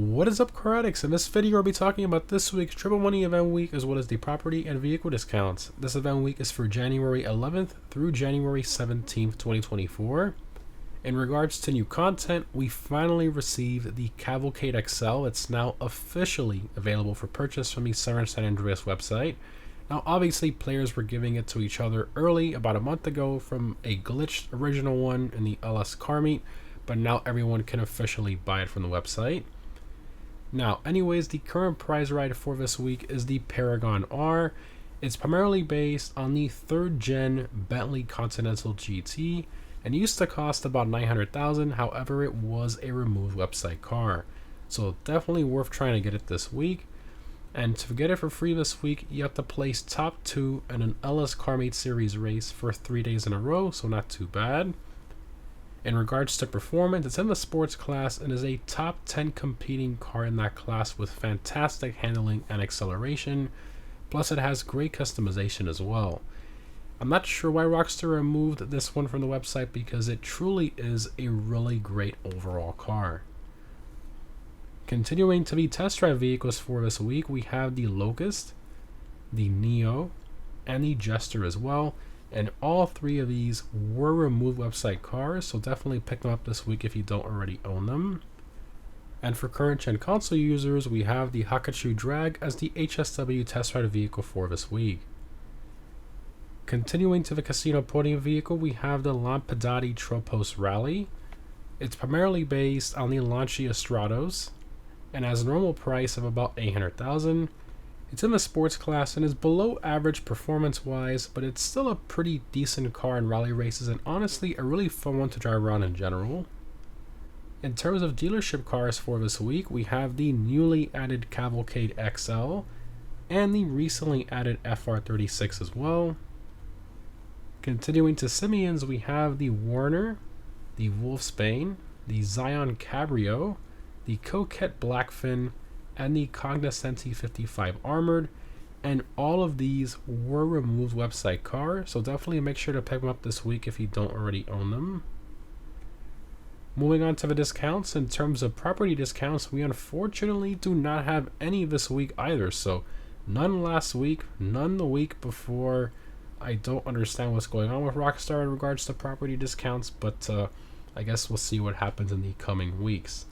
What is up, car addicts? In this video, I'll be talking about this week's Triple Money Event Week as well as the property and vehicle discounts. This event week is for January 11th through January 17th, 2024. In regards to new content, we finally received the Cavalcade XL. It's now officially available for purchase from the Southern San Andreas website. Now, obviously, players were giving it to each other early about a month ago from a glitched original one in the LS car meet, but now everyone can officially buy it from the website. Now, anyways, the current prize ride for this week is the Paragon R. It's primarily based on the 3rd gen Bentley Continental GT and used to cost about $900,000. However, it was a removed website car, so definitely worth trying to get it this week. And to get it for free this week, you have to place top 2 in an LS Carmate Series race for 3 days in a row, so not too bad. In regards to performance, it's in the sports class and is a top 10 competing car in that class with fantastic handling and acceleration. Plus, it has great customization as well. I'm not sure why Rockstar removed this one from the website because it truly is a really great overall car. Continuing to be test drive vehicles for this week, we have the Locust, the Neo, and the Jester as well. And all 3 of these were removed website cars, so definitely pick them up this week if you don't already own them. And for current gen console users, we have the Hakachu Drag as the HSW test ride vehicle for this week. Continuing to the casino podium vehicle, we have the Lampadati Tropos Rally. It's primarily based on the Lancia Stratos and has a normal price of about $800,000. It's in the sports class and is below average performance-wise, but it's still a pretty decent car in rally races and honestly a really fun one to drive around in general. In terms of dealership cars for this week, we have the newly added Cavalcade XL and the recently added FR36 as well. Continuing to Simeons, we have the Warner, the Wolfsbane, the Zion Cabrio, the Coquette Blackfin, and the Cognoscenti 55 Armored, and all of these were removed website cars, so definitely make sure to pick them up this week if you don't already own them. Moving on to the discounts, in terms of property discounts, we unfortunately do not have any this week either, so none last week, none the week before. I don't understand what's going on with Rockstar in regards to property discounts, but I guess we'll see what happens in the coming weeks.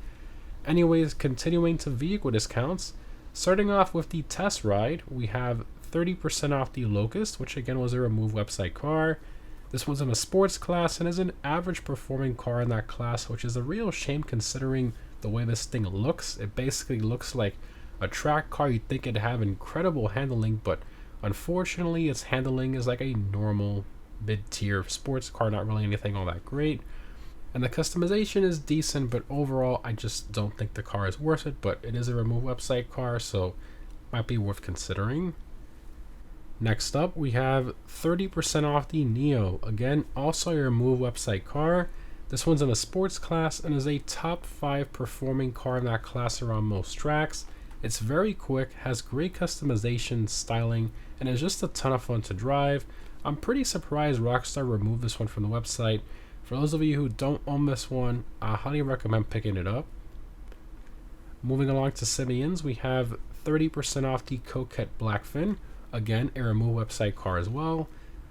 Anyways, continuing to vehicle discounts, starting off with the test ride, we have 30% off the Locust, which again was a removed website car. This one's in a sports class and is an average performing car in that class, which is a real shame considering the way this thing looks. It basically looks like a track car. You'd think it'd have incredible handling, but unfortunately its handling is like a normal mid-tier sports car, not really anything all that great. And the customization is decent, but overall I just don't think the car is worth it, but it is a removed website car, so might be worth considering. Next up, we have 30% off the Neo. Again, also a removed website car. This one's in a sports class and is a top 5 performing car in that class around most tracks. It's very quick, has great customization, styling, and is just a ton of fun to drive. I'm pretty surprised Rockstar removed this one from the website. For those of you who don't own this one, I highly recommend picking it up. Moving along to Simeons, we have 30% off the Coquette Blackfin. Again, a removed website car as well.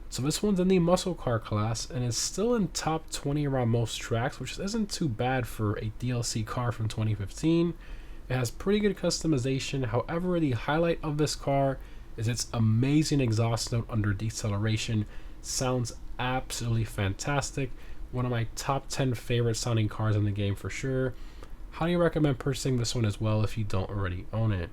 So this one's in the muscle car class and is still in top 20 around most tracks, which isn't too bad for a DLC car from 2015. It has pretty good customization. However, the highlight of this car is its amazing exhaust note under deceleration. Sounds absolutely fantastic. One of my top 10 favorite sounding cars in the game for sure. Highly recommend purchasing this one as well if you don't already own it.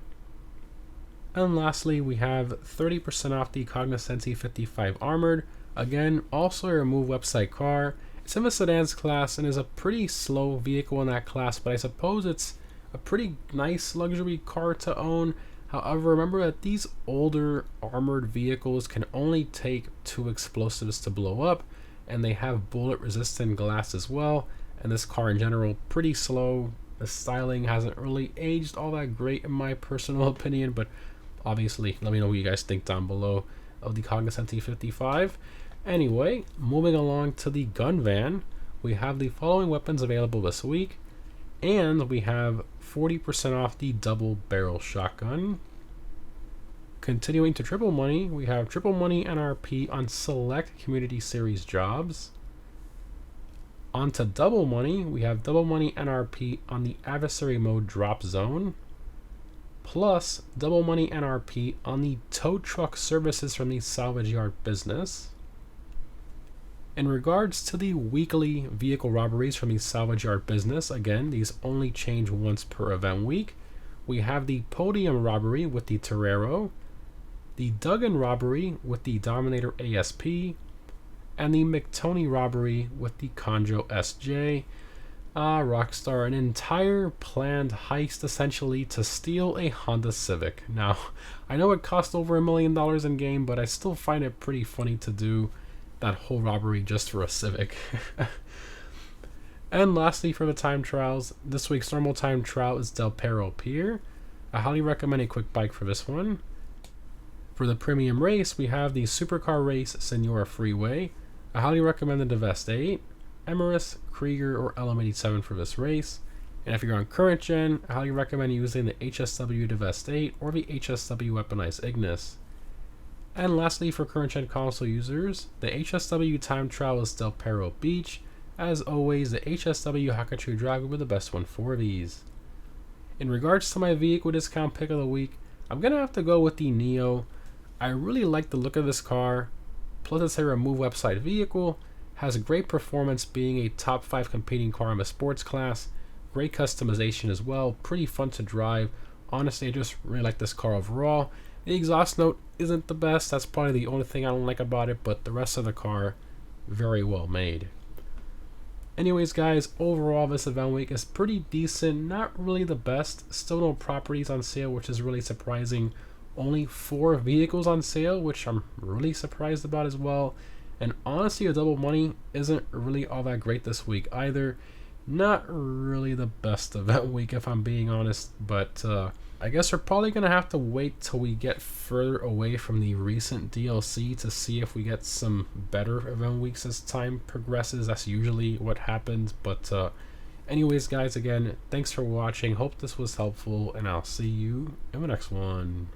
And lastly, we have 30% off the Cognoscenti 55 Armored. Again, also a removed website car. It's in the sedans class and is a pretty slow vehicle in that class, but I suppose it's a pretty nice luxury car to own. However, remember that these older armored vehicles can only take 2 explosives to blow up, and they have bullet resistant glass as well. And this car in general, pretty slow. The styling hasn't really aged all that great in my personal opinion, but obviously let me know what you guys think down below of the Cognoscenti 55. Anyway, moving along to the gun van, we have the following weapons available this week. And we have 40% off the double barrel shotgun. Continuing to triple money, we have triple money NRP on select community series jobs. On to double money, we have double money NRP on the adversary mode drop zone, plus double money NRP on the tow truck services from the salvage yard business. In regards to the weekly vehicle robberies from the salvage yard business, again, these only change once per event week. We have the podium robbery with the Torero, the Duggan robbery with the Dominator ASP, and the McTony robbery with the Conjo SJ. Rockstar, an entire planned heist essentially to steal a Honda Civic. Now, I know it cost over $1 million in game, but I still find it pretty funny to do that whole robbery just for a Civic. And lastly, for the time trials, this week's normal time trial is Del Perro Pier. I highly recommend a quick bike for this one. For the premium race, we have the Supercar Race Senora Freeway. I highly recommend the Devest 8, Emerus, Krieger, or LM87 for this race. And if you're on current gen, I highly recommend using the HSW Devest 8 or the HSW Weaponized Ignis. And lastly, for current gen console users, the HSW time trial is Del Perro Beach. As always, the HSW Hakachu Drag will be the best one for these. In regards to my vehicle discount pick of the week, I'm going to have to go with the Neo. I really like the look of this car. Plus, it's a remove website vehicle, has great performance being a top 5 competing car in the sports class, great customization as well, pretty fun to drive. Honestly, I just really like this car overall. The exhaust note isn't the best, that's probably the only thing I don't like about it, but the rest of the car, very well made. Anyways guys, overall this event week is pretty decent, not really the best, still no properties on sale, which is really surprising. Only 4 vehicles on sale, which I'm really surprised about as well. And honestly, a double money isn't really all that great this week either. Not really the best event week if I'm being honest, but I guess we're probably going to have to wait till we get further away from the recent DLC to see if we get some better event weeks as time progresses. That's usually what happens, but anyways guys, again, thanks for watching. Hope this was helpful, and I'll see you in the next one.